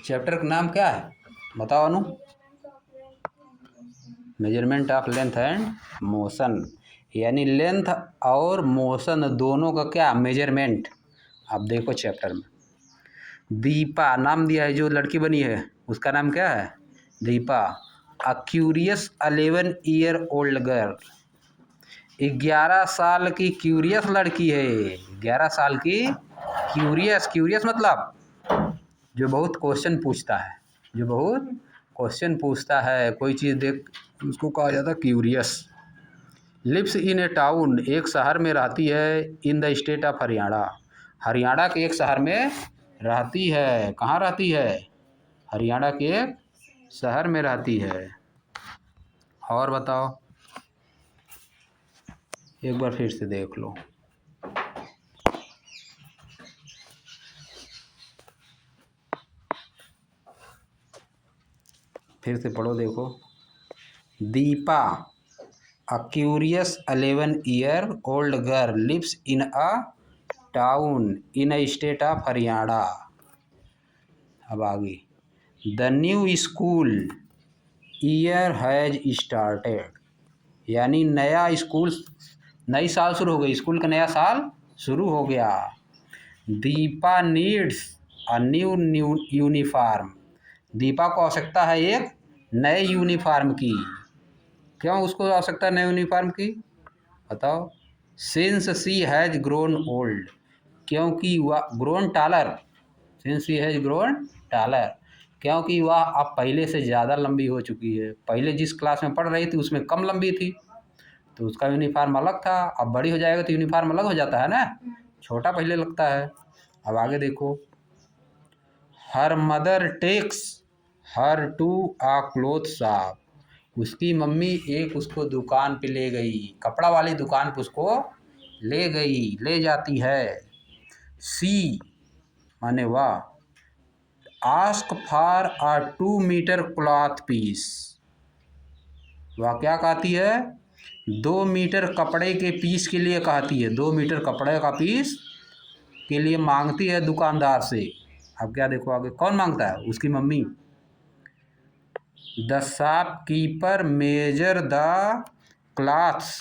Chapter का नाम क्या है बताओ Anu? Measurement of length and motion, यानी लेंथ और मोशन दोनों का क्या मेजरमेंट। आप देखो चैप्टर में दीपा नाम दिया है, जो लड़की बनी है उसका नाम क्या है? Deepa. A curious 11 year old girl, 11 साल की क्यूरियस लड़की है। 11 साल की क्यूरियस, क्यूरियस मतलब जो बहुत क्वेश्चन पूछता है, जो बहुत क्वेश्चन पूछता है, कोई चीज़ देख उसको कहा जाता है curious. Lives in a town, एक शहर में रहती है। In the state of Haryana, Haryana के एक शहर में रहती है। कहाँ रहती है? हरियाणा के एक शहर में रहती है। और बताओ, एक बार फिर से देख लो। फिर से पढ़ो, देखो। Deepa, a curious 11 year old girl lives in a town in a state of Haryana. अब आगे, the new school year has started, यानी नया स्कूल, नई साल शुरू हो गई, स्कूल का नया साल शुरू हो गया। Deepa needs a new uniform, Deepa को आवश्यकता है एक नए यूनिफॉर्म की। क्यों उसको आवश्यकता है नए यूनिफॉर्म की बताओ? Since she has grown old, क्योंकि वह grown taller, since she has grown taller, क्योंकि वह अब पहले से ज़्यादा लंबी हो चुकी है। पहले जिस क्लास में पढ़ रही थी उसमें कम लंबी थी, तो उसका यूनिफॉर्म अलग था। अब बड़ी हो जाएगा तो यूनिफॉर्म अलग हो जाता है ना, छोटा पहले लगता है। अब आगे देखो, her mother takes her to a cloth shop, उसकी मम्मी एक उसको दुकान पे ले गई, कपड़ा वाली दुकान पे उसको ले गई, ले जाती है। सी माने वाह, ask for a 2 metre cloth piece, वह क्या कहती है? 2 मीटर कपड़े के पीस के लिए कहती है, 2 मीटर कपड़े का पीस के लिए मांगती है दुकानदार से। अब क्या देखो आगे, कौन मांगता है? उसकी mummy. The shopkeeper measure the clothes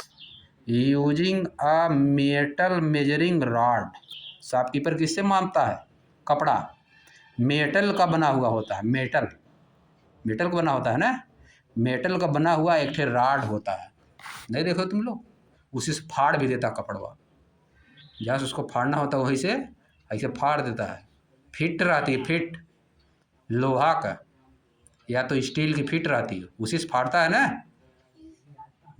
using a metal measuring rod, shopkeeper किससे मापता है? कपड़ा मेटल का बना हुआ होता है, मेटल, मेटल का बना होता है ना, मेटल का बना हुआ एक ठे रॉड होता है। नहीं देखो तुम लोग, उसी से फाड़ भी देता कपड़वा, जहाँ से उसको फाड़ना होता है वहीं से ऐसे फाड़ देता है। फिट रहती है, फिट लोहा का या तो स्टील की फिट रहती है, उसी से फाड़ता है ना।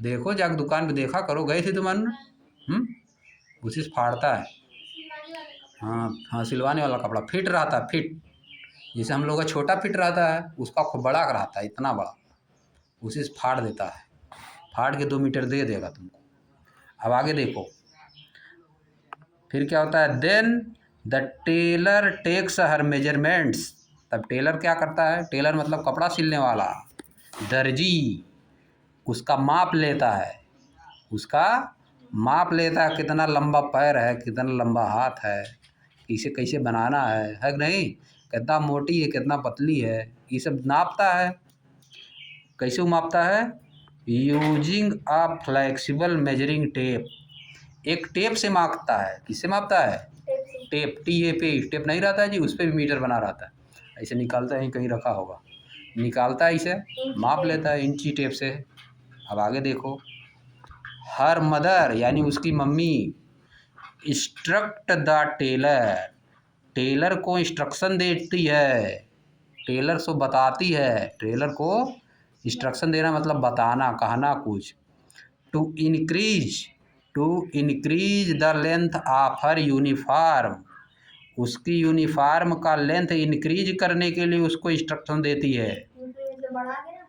देखो जाकर दुकान पे देखा करो, गए थे तुम? उसी से फाड़ता है। हाँ हाँ, सिलवाने वाला कपड़ा फिट रहता है, फिट। जैसे हम लोग का छोटा फिट रहता है, उसका खूब बड़ा रहता है, इतना बड़ा, उसी से फाड़ देता है, फाड़ के 2 मीटर दे देगा तुमको। अब आगे देखो, फिर क्या होता है? Then the tailor takes her measurements, तब टेलर क्या करता है? टेलर मतलब कपड़ा सिलने वाला, दर्जी उसका माप लेता है, उसका माप लेता है, कितना लंबा पैर है, कितना लंबा हाथ है, इसे कैसे बनाना है कि नहीं, कितना मोटी है, कितना पतली है, ये सब नापता है। कैसे वो मापता है? Using a flexible measuring tape, एक टेप से मापता है। किससे मापता है? टेप, टेप नहीं रहता है जी, उस पर भी मीटर बना रहता है, ऐसे निकालता है, कहीं रखा होगा, निकालता है, इसे माप लेता है इंची टेप से। अब आगे देखो, हर मदर यानी उसकी mummy instruct the tailor, tailor को इंस्ट्रक्शन देती है, टेलर को बताती है, टेलर को इंस्ट्रक्शन देना मतलब बताना, कहना कुछ। To increase the length of her uniform, उसकी यूनिफॉर्म का लेंथ इंक्रीज करने के लिए उसको इंस्ट्रक्शन देती है।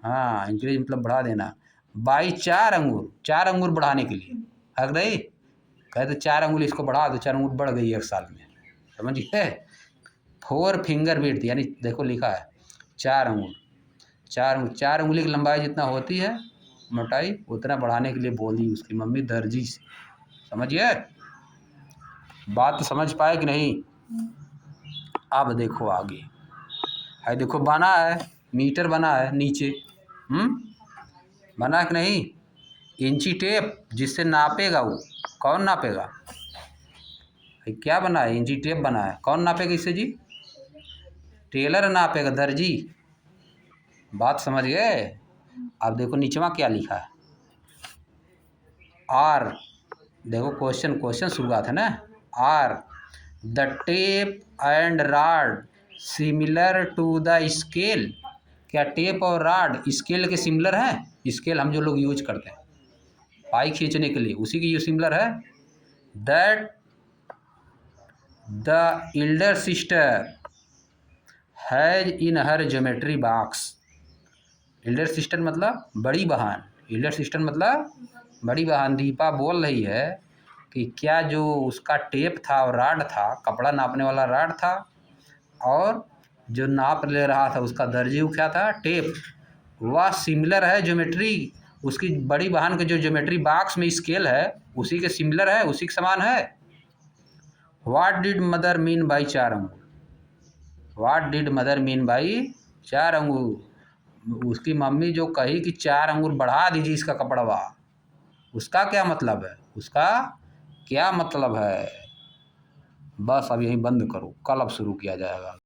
हाँ, इंक्रीज मतलब बढ़ा देना। बाई 4 अंगूर, 4 अंगूर बढ़ाने के लिए, हक नहीं कहते 4 अंगुल इसको बढ़ा दो, 4 अंगूर बढ़ गई एक साल में, समझिए। 4 फिंगर विड्थ, यानी देखो लिखा है 4 अंगूर, 4 उंगली की लंबाई जितना होती है मोटाई, उतना बढ़ाने के लिए बोली उसकी मम्मी दर्जी से, समझिए। बात समझ पाए कि नहीं? अब देखो आगे, है देखो बना है, मीटर बना है नीचे। बना है कि नहीं? इंची टेप जिससे नापेगा वो, कौन नापेगा? क्या बना है? इंची टेप बना है। कौन नापेगा इससे जी? टेलर नापेगा, दर्जी। बात समझ गए? अब देखो नीचवा क्या लिखा है, आर। देखो क्वेश्चन शुरुआत है ना, are the tape and rod similar to the scale. क्या टेप और रॉड स्केल के सिमिलर हैं? स्केल हम जो लोग यूज करते हैं पाई खींचने के लिए, उसी की सिमिलर है। That the Elder sister has in her geometry box. Elder sister मतलब बड़ी बहन। एल्डर सिस्टर मतलब बड़ी बहन दीपा बोल रही है कि क्या जो उसका टेप था और राड था, कपड़ा नापने वाला राड था, और जो नाप ले रहा था उसका दर्जी क्या था? टेप। वह सिमिलर है ज्योमेट्री, उसकी बड़ी बहन के जो ज्योमेट्री बॉक्स में स्केल है उसी के सिमिलर है, उसी के समान है। What did mother mean by 4 अंगूर? What did mother mean by 4 अंगूर? उसकी मम्मी जो कही कि 4 अंगूर बढ़ा दीजिए इसका कपड़वा, उसका क्या मतलब है? उसका क्या मतलब है? बस अब यहीं बंद करो, कल अब शुरू किया जाएगा।